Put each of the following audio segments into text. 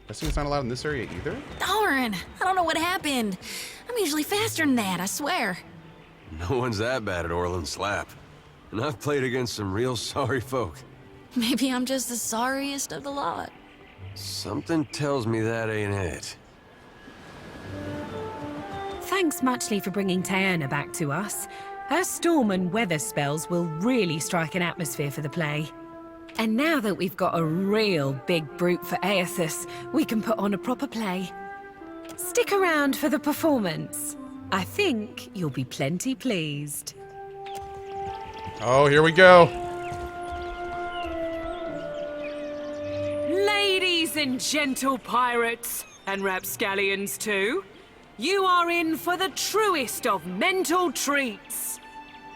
Guessing it's not allowed in this area either? Darn! I don't know what happened. I'm usually faster than that, I swear. No one's that bad at Orland Slap. And I've played against some real sorry folk. Maybe I'm just the sorriest of the lot. Something tells me that ain't it. Thanks muchly for bringing Taerna back to us. Her storm and weather spells will really strike an atmosphere for the play. And now that we've got a real big brute for Aethys, we can put on a proper play. Stick around for the performance. I think you'll be plenty pleased. Oh, here we go. Ladies and gentle pirates, and rapscallions too, you are in for the truest of mental treats.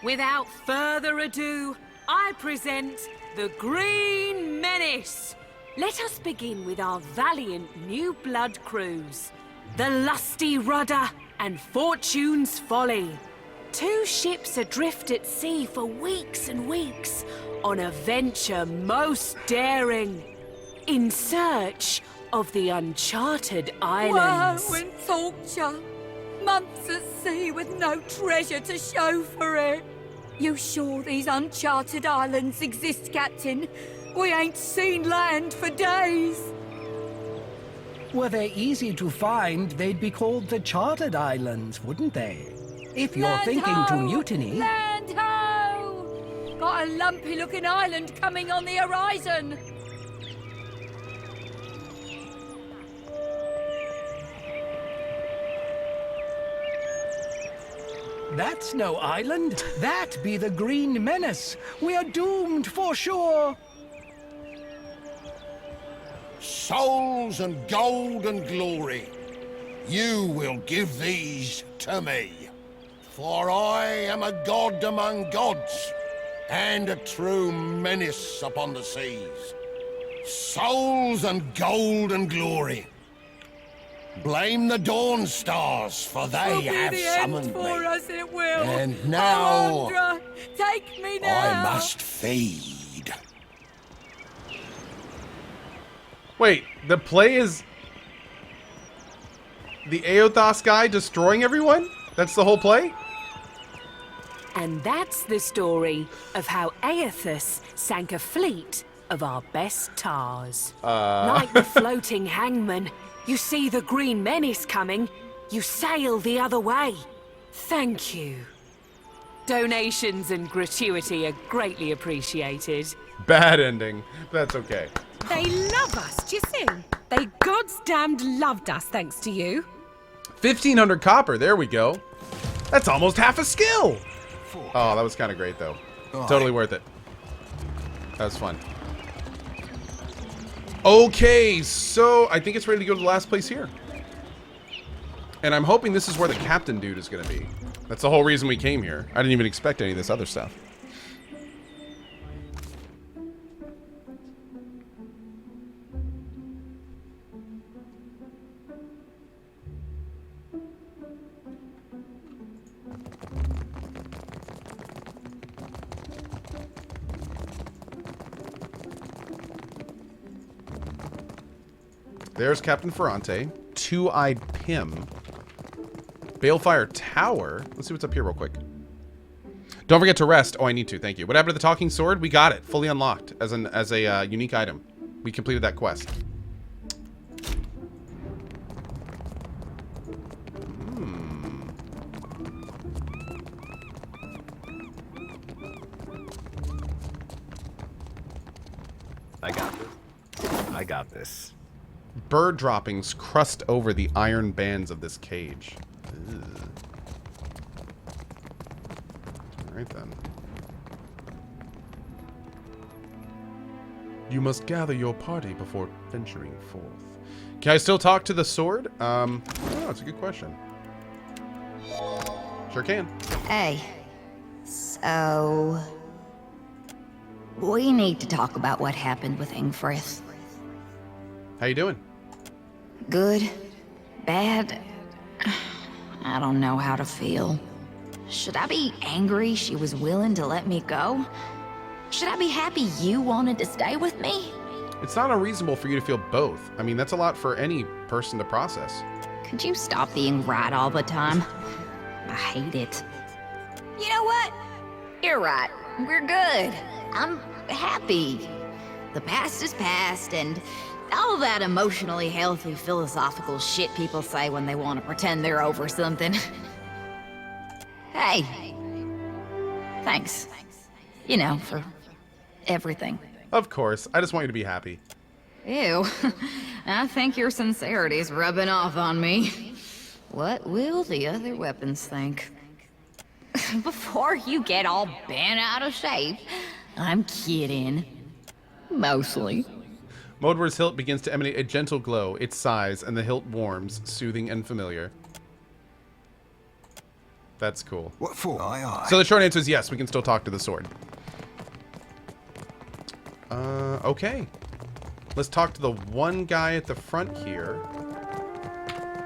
Without further ado, I present the Green Menace. Let us begin with our valiant new blood crews. The Lusty Rudder and Fortune's Folly. 2 ships adrift at sea for weeks and weeks on a venture most daring, in search of the uncharted islands. Woe and torture. Months at sea with no treasure to show for it. You sure these uncharted islands exist, Captain? We ain't seen land for days. Were they easy to find, they'd be called the Chartered Islands, wouldn't they? If you're thinking to mutiny... Land ho! Got a lumpy-looking island coming on the horizon. That's no island. That be the Green Menace. We are doomed for sure. Souls and gold and glory, you will give these to me. For I am a god among gods, and a true menace upon the seas. Souls and gold and glory. Blame the Dawn Stars, for they have summoned me. Us it will. And now, Alondra, take me now. I must feed. Wait, the play is the Aethys guy destroying everyone? That's the whole play? And that's the story of how Aethys sank a fleet of our best tars. Like the floating Hangman, you see the Green Menace coming, you sail the other way. Thank you. Donations and gratuity are greatly appreciated. Bad ending. That's okay. They love us, do you see? They goddamned loved us thanks to you. 1,500 copper. There we go. That's almost half a skill. Oh, that was kind of great, though. Totally worth it. That was fun. Okay, so I think it's ready to go to the last place here. And I'm hoping this is where the captain dude is going to be. That's the whole reason we came here. I didn't even expect any of this other stuff. There's Captain Ferrante. Two-Eyed Pim. Balefire Tower. Let's see what's up here real quick. Don't forget to rest. Oh, I need to. Thank you. What happened to the talking sword? We got it. Fully unlocked as a unique item. We completed that quest. I got this. Bird droppings crust over the iron bands of this cage. Ugh. Alright then. You must gather your party before venturing forth. Can I still talk to the sword? I don't know, it's a good question. Sure can. Hey, so... we need to talk about what happened with Ingfrith. How you doing? Good? Bad? I don't know how to feel. Should I be angry she was willing to let me go? Should I be happy you wanted to stay with me? It's not unreasonable for you to feel both. I mean, that's a lot for any person to process. Could you stop being right all the time? I hate it. You know what? You're right. We're good. I'm happy. The past is past, and all that emotionally healthy philosophical shit people say when they want to pretend they're over something. Hey. Thanks. You know, for everything. Of course. I just want you to be happy. Ew. I think your sincerity's rubbing off on me. What will the other weapons think? Before you get all bent out of shape, I'm kidding. Mostly. Modwar's hilt begins to emanate a gentle glow. Its size, and the hilt warms, soothing and familiar. That's cool. What for? Aye, aye. So the short answer is yes, we can still talk to the sword. Okay. Let's talk to the one guy at the front here.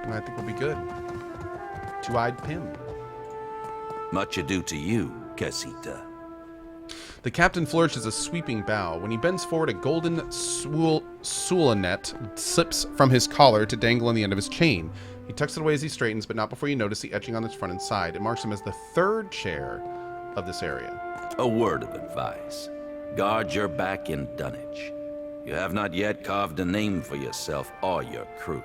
And I think we'll be good. Two-eyed Pim. Much ado to you, Casita. The captain flourishes a sweeping bow. When he bends forward, a golden soulanet slips from his collar to dangle on the end of his chain. He tucks it away as he straightens, but not before you notice the etching on its front and side. It marks him as the third chair of this area. A word of advice. Guard your back in dunnage. You have not yet carved a name for yourself or your crew.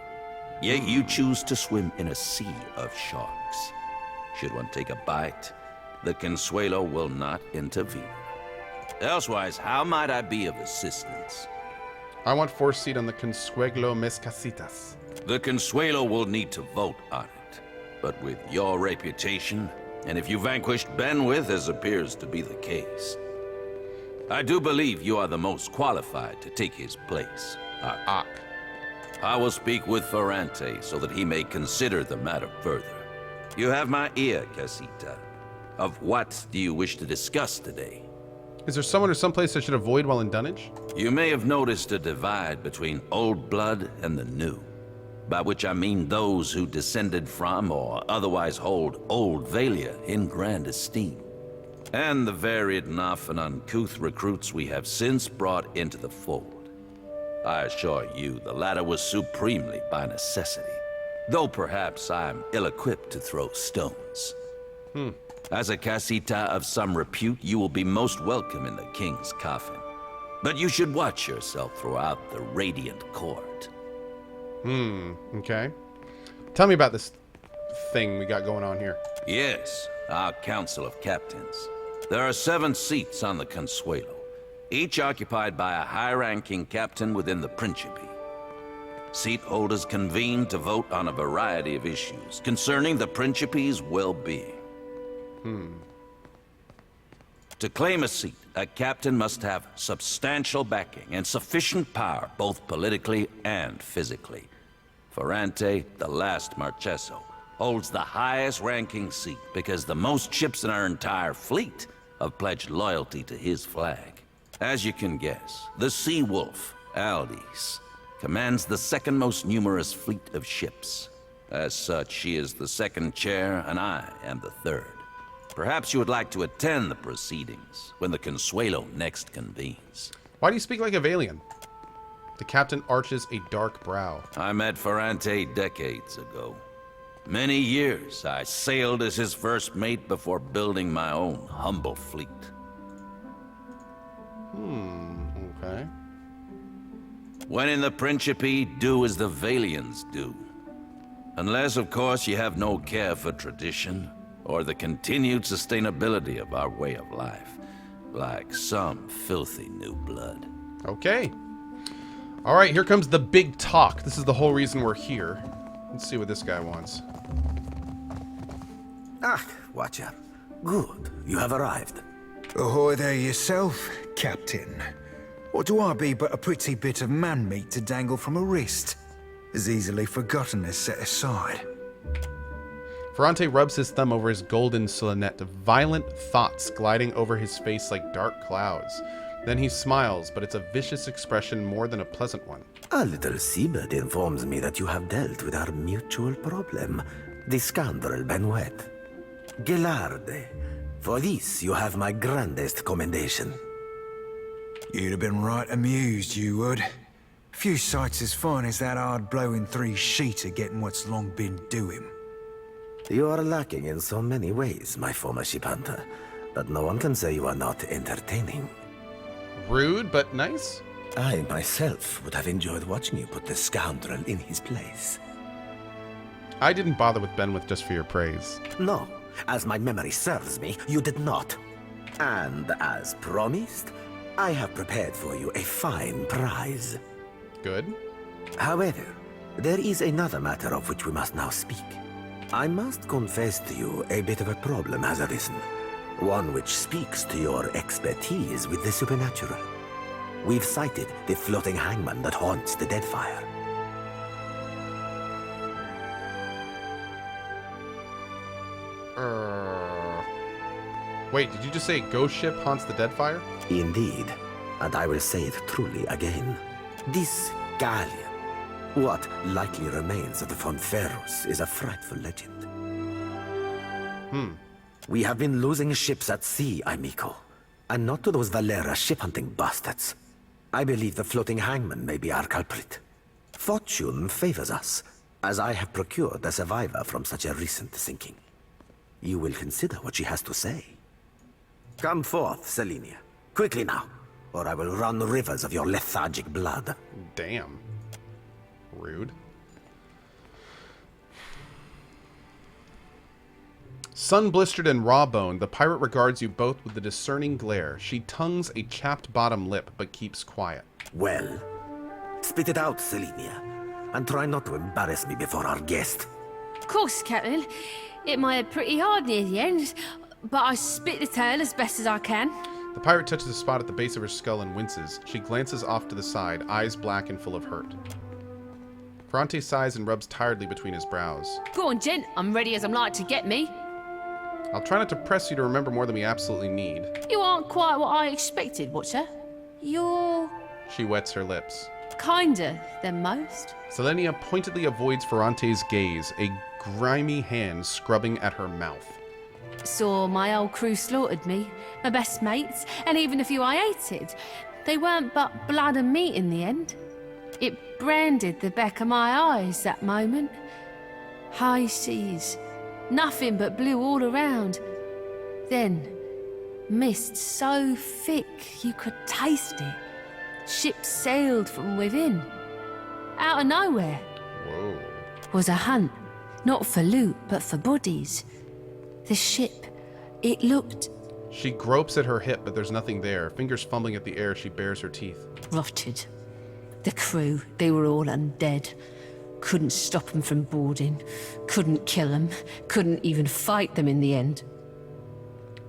Yet you choose to swim in a sea of sharks. Should one take a bite, the Consuelo will not intervene. Elsewise, how might I be of assistance? I want force seat on the Consuelo Mescasitas. The Consuelo will need to vote on it. But with your reputation, and if you vanquished Benwith, as appears to be the case, I do believe you are the most qualified to take his place. I will speak with Ferrante so that he may consider the matter further. You have my ear, Casita. Of what do you wish to discuss today? Is there someone or someplace I should avoid while in dunnage? You may have noticed a divide between old blood and the new, by which I mean those who descended from or otherwise hold Old Valia in grand esteem, and the varied and often uncouth recruits we have since brought into the fold. I assure you the latter was supremely by necessity, though perhaps I'm ill-equipped to throw stones. As a Casita of some repute, you will be most welcome in the King's coffin. But you should watch yourself throughout the Radiant Court. Okay. Tell me about this thing we got going on here. Yes, our Council of Captains. There are 7 seats on the Consuelo, each occupied by a high-ranking captain within the Principe. Seat holders convene to vote on a variety of issues concerning the Principe's well-being. To claim a seat, a captain must have substantial backing and sufficient power, both politically and physically. Ferrante, the last Marcheso, holds the highest ranking seat because the most ships in our entire fleet have pledged loyalty to his flag. As you can guess, the Sea Wolf, Aldis, commands the second most numerous fleet of ships. As such, she is the second chair, and I am the third. Perhaps you would like to attend the proceedings when the Consuelo next convenes. Why do you speak like a Valian? The captain arches a dark brow. I met Ferrante decades ago. Many years I sailed as his first mate before building my own humble fleet. Okay. When in the Principe, do as the Valians do. Unless, of course, you have no care for tradition or the continued sustainability of our way of life, like some filthy new blood. Okay. All right, here comes the big talk. This is the whole reason we're here. Let's see what this guy wants. Ah, Watcher. Good, you have arrived. Ahoy there yourself, Captain. What do I be but a pretty bit of man-meat to dangle from a wrist? As easily forgotten as set aside. Ferrante rubs his thumb over his golden soulanet, violent thoughts gliding over his face like dark clouds. Then he smiles, but it's a vicious expression more than a pleasant one. A little seabird informs me that you have dealt with our mutual problem, the scoundrel Benweth. Gelarde, for this you have my grandest commendation. You'd have been right amused, you would. Few sights as fine as that hard blowing 3-sheeter getting what's long been due him. You are lacking in so many ways, my former ship hunter, but no one can say you are not entertaining. Rude, but nice? I myself would have enjoyed watching you put the scoundrel in his place. I didn't bother with Benwith just for your praise. No, as my memory serves me, you did not. And as promised, I have prepared for you a fine prize. Good. However, there is another matter of which we must now speak. I must confess to you a bit of a problem has arisen. One which speaks to your expertise with the supernatural. We've sighted the floating hangman that haunts the Deadfire. Wait, did you just say a ghost ship haunts the Deadfire? Indeed, and I will say it truly again. This galleon, what likely remains of the Fonferros, is a frightful legend. We have been losing ships at sea, amico. And not to those Valera ship-hunting bastards. I believe the floating hangman may be our culprit. Fortune favors us, as I have procured a survivor from such a recent sinking. You will consider what she has to say. Come forth, Selenia. Quickly now, or I will run rivers of your lethargic blood. Damn. Rude. Sun-blistered and raw-boned, the pirate regards you both with a discerning glare. She tongues a chapped bottom lip, but keeps quiet. Well, spit it out, Selenia, and try not to embarrass me before our guest. Of course, Captain. It might have pretty hard near the end, but I spit the tale as best as I can. The pirate touches a spot at the base of her skull and winces. She glances off to the side, eyes black and full of hurt. Ferrante sighs and rubs tiredly between his brows. Go on, gent. I'm ready as I'm like to get me. I'll try not to press you to remember more than we absolutely need. You aren't quite what I expected, Watcher. You're She wets her lips. kinder than most. Selenia pointedly avoids Ferrante's gaze, a grimy hand scrubbing at her mouth. Saw my old crew slaughtered me, my best mates, and even a few I hated. They weren't but blood and meat in the end. It branded the back of my eyes, that moment. High seas, nothing but blue all around. Then, mist so thick you could taste it. Ships sailed from within. Out of nowhere. Whoa. Was a hunt, not for loot, but for bodies. The ship, it looked She gropes at her hip, but there's nothing there. Fingers fumbling at the air, she bares her teeth. rotted. The crew, they were all undead. Couldn't stop them from boarding. Couldn't kill them. Couldn't even fight them in the end.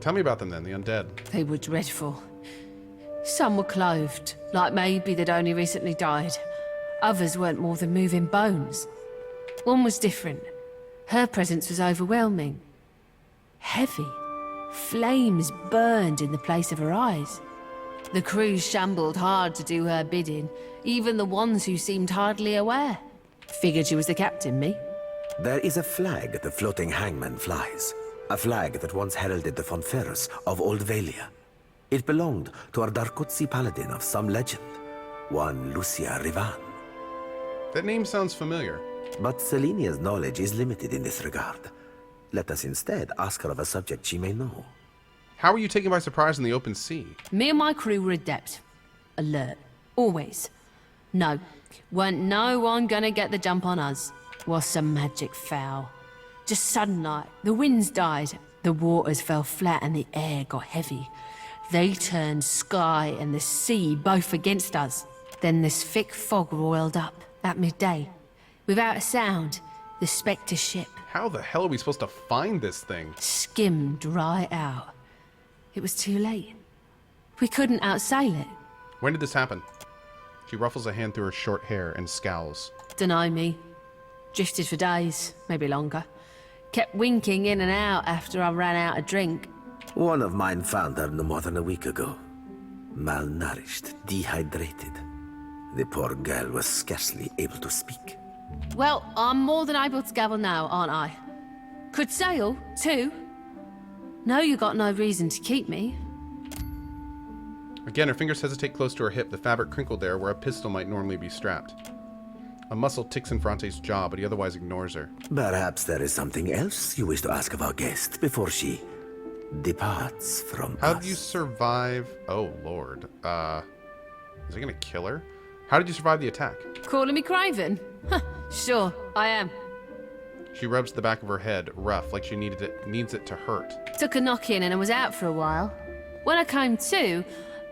Tell me about them then, the undead. They were dreadful. Some were clothed, like maybe they'd only recently died. Others weren't more than moving bones. One was different. Her presence was overwhelming. Heavy. Flames burned in the place of her eyes. The crew shambled hard to do her bidding, even the ones who seemed hardly aware. Figured she was the captain, me. There is a flag the floating hangman flies. A flag that once heralded the Fonferros of Old Valia. It belonged to our Darkotsi paladin of some legend, one Lucia Rivan. That name sounds familiar. But Selenia's knowledge is limited in this regard. Let us instead ask her of a subject she may know. How were you taken by surprise in the open sea? Me and my crew were adept. Alert. Always. No. Weren't no one gonna get the jump on us. Was some magic foul. Just sudden like, the winds died, the waters fell flat and the air got heavy. They turned sky and the sea both against us. Then this thick fog roiled up at midday. Without a sound, the Spectre ship How the hell are we supposed to find this thing? skimmed right out. It was too late. We couldn't outsail it. When did this happen? She ruffles a hand through her short hair and scowls. Dunno me. Drifted for days, maybe longer. Kept winking in and out after I ran out of drink. One of mine found her no more than a week ago. Malnourished, dehydrated. The poor girl was scarcely able to speak. Well, I'm more than able to gabble now, aren't I? Could sail, too. No, you got no reason to keep me. Again, her fingers hesitate close to her hip, the fabric crinkled there where a pistol might normally be strapped. A muscle ticks in Ferrante's jaw, but he otherwise ignores her. Perhaps there is something else you wish to ask of our guest before she departs from us. How did you survive? Oh, Lord. Is he gonna kill her? How did you survive the attack? Calling me Craven? Huh, sure, I am. She rubs the back of her head, rough, like she needs it to hurt. Took a knock-in and I was out for a while. When I came to,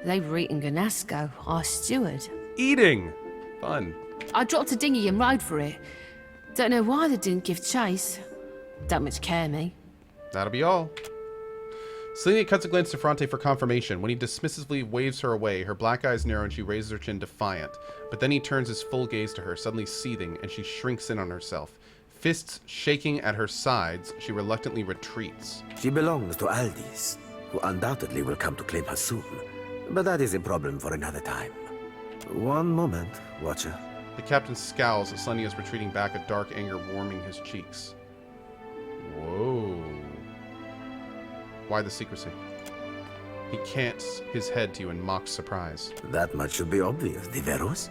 they were eating Ganasco, our steward. Eating! Fun. I dropped a dinghy and rode for it. Don't know why they didn't give chase. Don't much care me. That'll be all. Selena cuts a glance to Ferrante for confirmation. When he dismissively waves her away, her black eyes narrow and she raises her chin defiant. But then he turns his full gaze to her, suddenly seething, and she shrinks in on herself. Fists shaking at her sides, she reluctantly retreats. She belongs to Aldis, who undoubtedly will come to claim her soon. But that is a problem for another time. One moment, Watcher. The captain scowls as Selenia is retreating back, a dark anger warming his cheeks. Whoa. Why the secrecy? He cants his head to you in mock surprise. That much should be obvious, Diveros.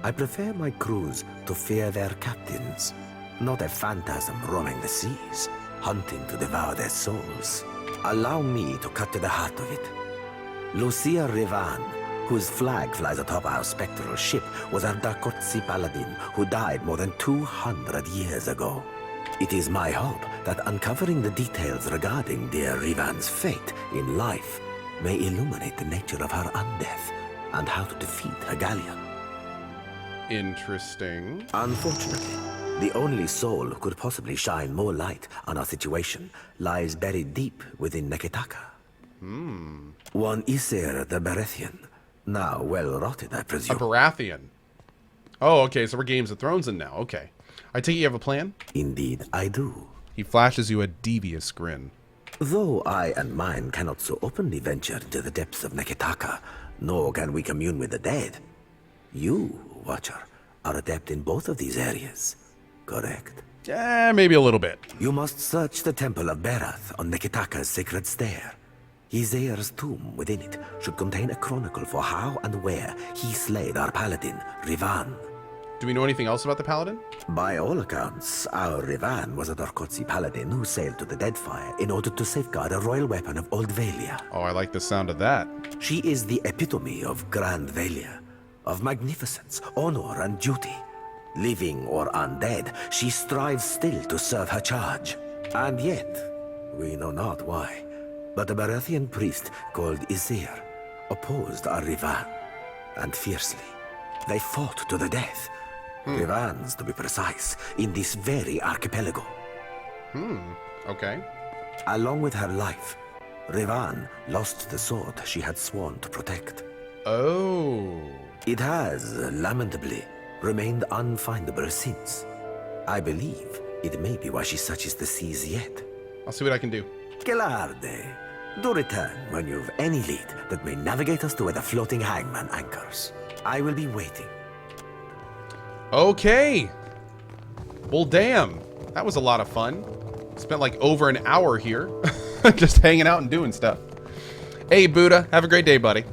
I prefer my crews to fear their captains, not a phantasm roaming the seas, hunting to devour their souls. Allow me to cut to the heart of it. Lucia Revan, whose flag flies atop our spectral ship, was a Darkotsi paladin who died more than 200 years ago. It is my hope that uncovering the details regarding dear Revan's fate in life may illuminate the nature of her undeath and how to defeat her galleon. Interesting. Unfortunately, the only soul who could possibly shine more light on our situation lies buried deep within Neketaka. One Isir the Berethian, now well rotted, I presume. A Baratheon. Oh, okay, so we're Games of Thrones in now. Okay. I take it you have a plan? Indeed, I do. He flashes you a devious grin. Though I and mine cannot so openly venture into the depths of Neketaka, nor can we commune with the dead, you, Watcher, are adept in both of these areas, correct? Yeah, maybe a little bit. You must search the Temple of Berath on Neketaka's sacred stair. Izir's tomb within it should contain a chronicle for how and where he slayed our paladin, Revan. Do we know anything else about the paladin? By all accounts, our Revan was a Darkotsi paladin who sailed to the Deadfire in order to safeguard a royal weapon of Old Valia. Oh, I like the sound of that. She is the epitome of Grand Valia, of magnificence, honor, and duty. Living or undead, she strives still to serve her charge. And yet, we know not why, but a Berethian priest called Izir opposed our Revan, and fiercely. They fought to the death. Revan's, to be precise, in this very archipelago. Okay. Along with her life, Revan lost the sword she had sworn to protect. Oh. It has, lamentably, remained unfindable since. I believe it may be why she searches the seas yet. I'll see what I can do. Gelarde, do return when you've any lead that may navigate us to where the floating Hangman anchors. I will be waiting. Okay. Well, damn. That was a lot of fun. Spent like over an hour here. Just hanging out and doing stuff. Hey, Buddha. Have a great day, buddy.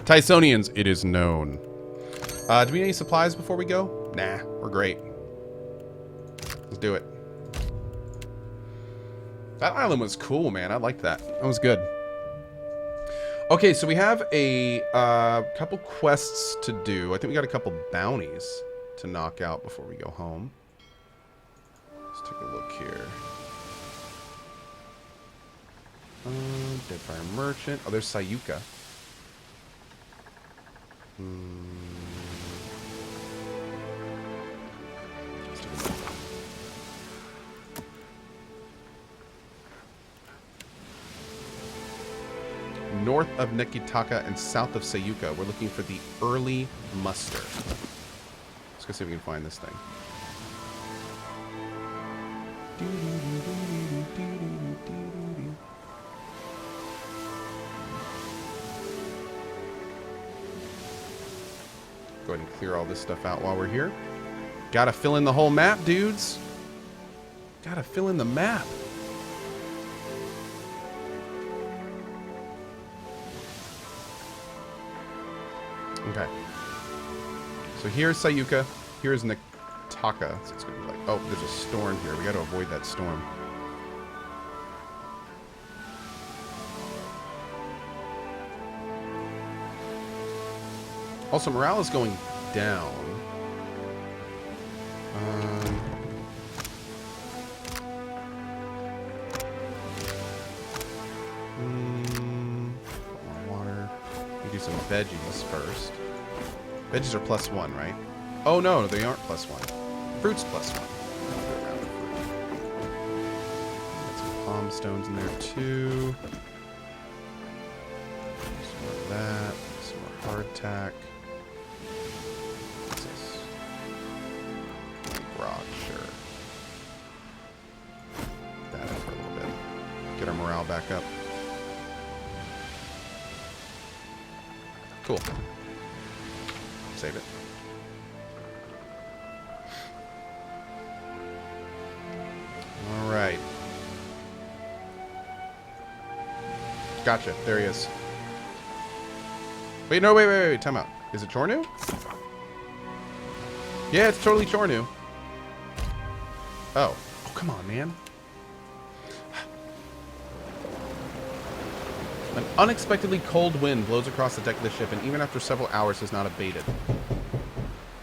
Tysonians, it is known. Do we need any supplies before we go? Nah, we're great. Let's do it. That island was cool, man. I liked that. That was good. Okay, so we have a couple quests to do. I think we got a couple bounties to knock out before we go home. Let's take a look here. Deadfire Merchant. Oh, there's Sayuka. Let's take a look. North of Neketaka and south of Sayuka, we're looking for the early muster. Let's go see if we can find this thing. Go ahead and clear all this stuff out while we're here. Gotta fill in the whole map, dudes. Gotta fill in the map. Okay. So here's Sayuka. Here's Nataka. So it's gonna be like, oh, there's a storm here. We got to avoid that storm. Also, morale is going down. More water. We do some veggies first. Veggies are +1, right? Oh no, they aren't +1. Fruit's +1. Got some palm stones in there too. Some more of that. Some more hardtack. What's this? Rock, sure. That up for a little bit. Get our morale back up. Cool. Save it. All right. Gotcha. There he is. Wait, no, wait. Time out. Is it Chornu? Yeah, it's totally Chornu. Oh. Oh, come on, man. An unexpectedly cold wind blows across the deck of the ship, and even after several hours has not abated.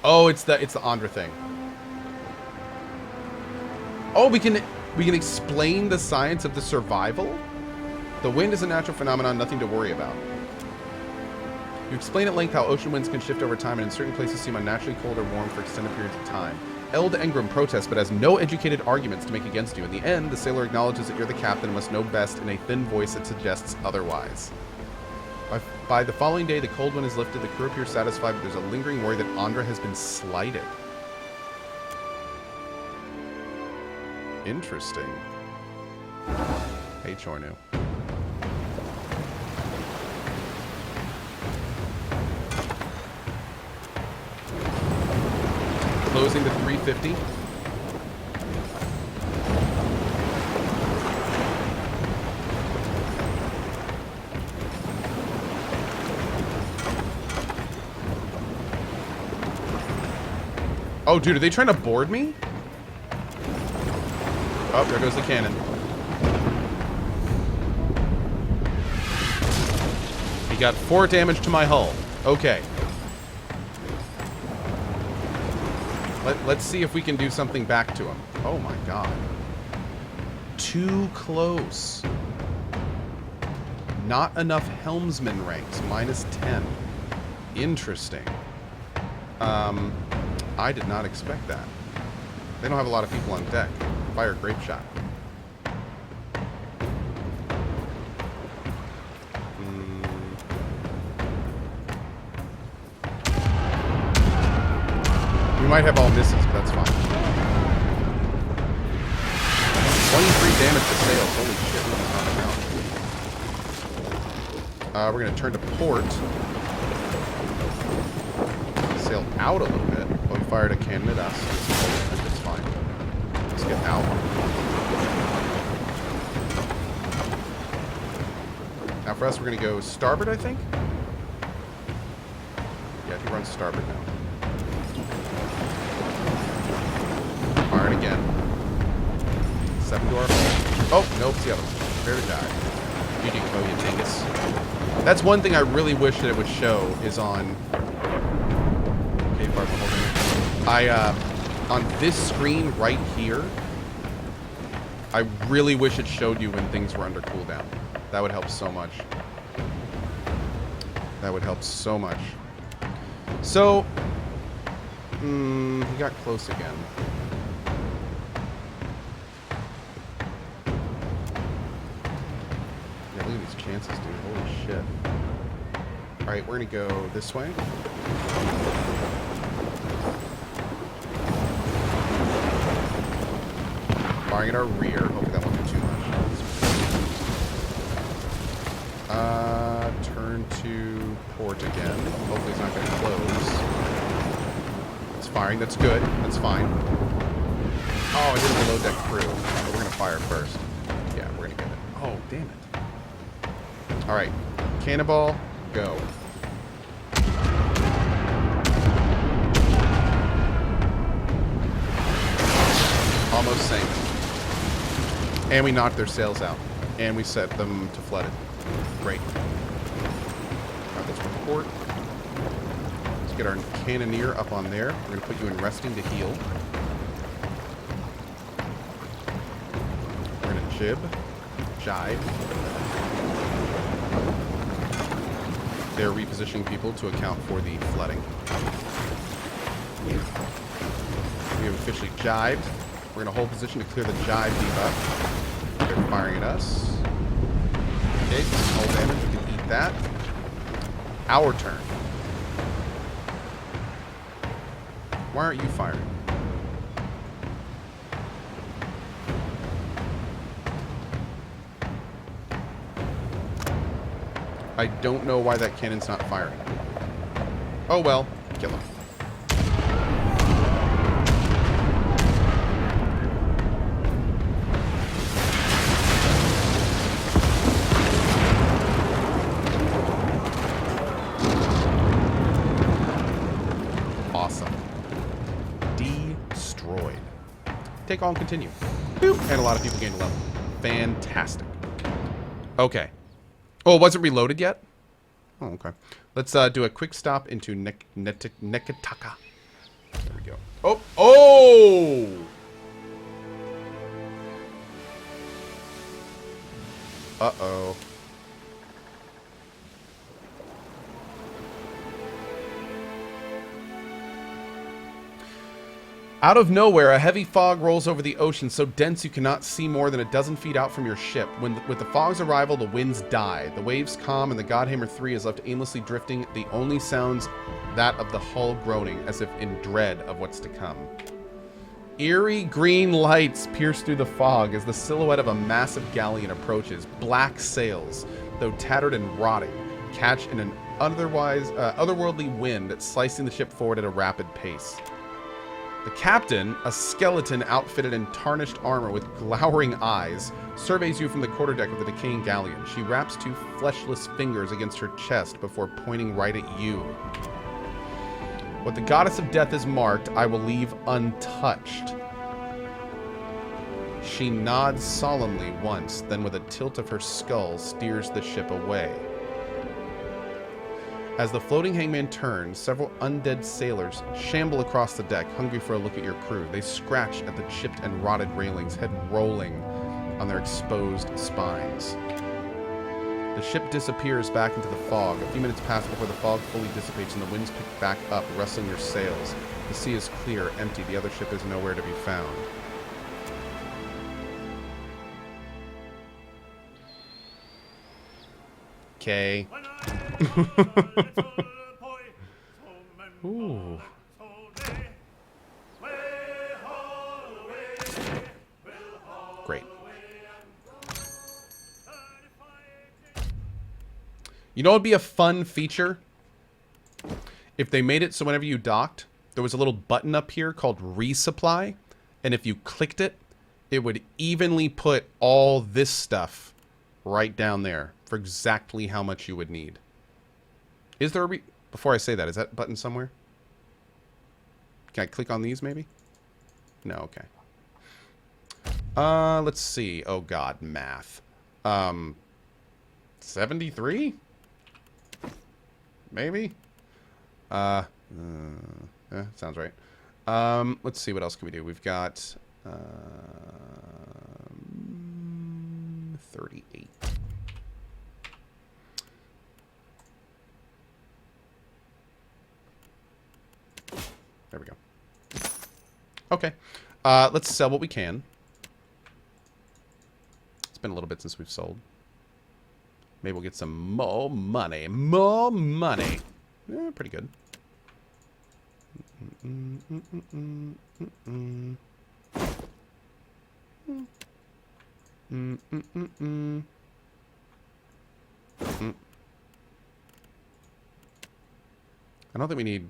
Oh, it's the Andra thing. Oh, we can explain the science of the survival? The wind is a natural phenomenon, nothing to worry about. You explain at length how ocean winds can shift over time and in certain places seem unnaturally cold or warm for extended periods of time. Eld Engram protests but has no educated arguments to make against you. In the end, the sailor acknowledges that you're the captain and must know best in a thin voice that suggests otherwise. By the following day, the cold wind is lifted, the crew appears satisfied, but there's a lingering worry that Andra has been slighted. Interesting. Hey, Chornu. Closing to 350. Oh, dude, are they trying to board me? Oh, there goes the cannon. He got 4 damage to my hull. Okay. Let's see if we can do something back to him. Oh my god. Too close. Not enough helmsman ranks. -10. Interesting. I did not expect that. They don't have a lot of people on deck. Fire grape shot. We might have all misses, but that's fine. 23 damage to sails. Holy shit, we're going to turn to port. Sail out a little bit. Oh, we fired a cannon at us. It's fine. Let's get out. Now for us, we're going to go starboard, I think? Yeah, he runs starboard now. Firing again. 7 to our hull. Oh, nope, it's the other one. Prepare to die. GG Cohh, you dingus. That's one thing I really wish that it would show is on... Okay, fire my whole on this screen right here, I really wish it showed you when things were under cooldown. That would help so much. That would help so much. So... he got close again. Yeah, look at these chances, dude. Holy shit. Alright, we're gonna go this way. Firing at our rear. Hopefully that won't do too much. Turn to port again. Hopefully it's not gonna close. It's firing. That's good. That's fine. Oh, I did a below deck crew. We're gonna fire first. Yeah, we're gonna get it. Oh, damn it. Alright. Cannonball, go. And we knocked their sails out. And we set them to flood it. Great. Alright, let's report. Let's get our cannoneer up on there. We're going to put you in resting to heal. We're going to jib. Jive. They're repositioning people to account for the flooding. We have officially jibed. We're going to hold position to clear the jive debuff. They're firing at us. Okay, small damage. We can eat that. Our turn. Why aren't you firing? I don't know why that cannon's not firing. Oh well, kill him. Awesome. Destroyed. Take all and continue. Boop. And a lot of people gained a level. Fantastic. Okay. Oh, it wasn't reloaded yet? Oh, okay. Let's do a quick stop into Neketaka. There we go. Oh! Oh! Uh-oh. Out of nowhere, a heavy fog rolls over the ocean, so dense you cannot see more than a dozen feet out from your ship. With the fog's arrival, the winds die. The waves calm, and the Godhammer 3 is left aimlessly drifting. The only sounds that of the hull groaning, as if in dread of what's to come. Eerie green lights pierce through the fog as the silhouette of a massive galleon approaches. Black sails, though tattered and rotting, catch in an otherworldly wind, slicing the ship forward at a rapid pace. The captain, a skeleton outfitted in tarnished armor with glowering eyes, surveys you from the quarterdeck of the decaying galleon. She wraps two fleshless fingers against her chest before pointing right at you. What the goddess of death is marked, I will leave untouched. She nods solemnly once, then with a tilt of her skull steers the ship away. As the floating hangman turns, several undead sailors shamble across the deck, hungry for a look at your crew. They scratch at the chipped and rotted railings, head rolling on their exposed spines. The ship disappears back into the fog. A few minutes pass before the fog fully dissipates and the winds pick back up, rustling your sails. The sea is clear, empty. The other ship is nowhere to be found. Okay. Ooh. Great. You know what would be a fun feature? If they made it so whenever you docked, there was a little button up here called Resupply, and if you clicked it, it would evenly put all this stuff right down there for exactly how much you would need. Is there a before I say that, is that button somewhere? Can I click on these maybe? No, okay. Let's see. Oh god, math. 73? Maybe? Sounds right. Let's see, what else can we do? We've got 38. There we go. Okay. Let's sell what we can. It's been a little bit since we've sold. Maybe we'll get some more money. More money. Yeah, pretty good. I don't think we need...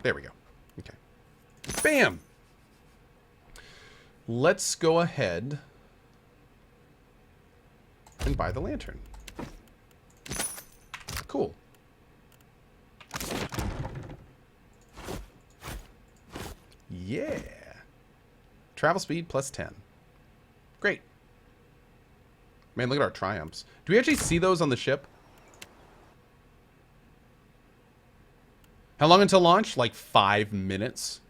There we go. Okay. Bam! Let's go ahead and buy the lantern. Cool. Yeah. Travel speed plus 10. Great. Man, look at our triumphs. Do we actually see those on the ship? How long until launch? Like 5 minutes.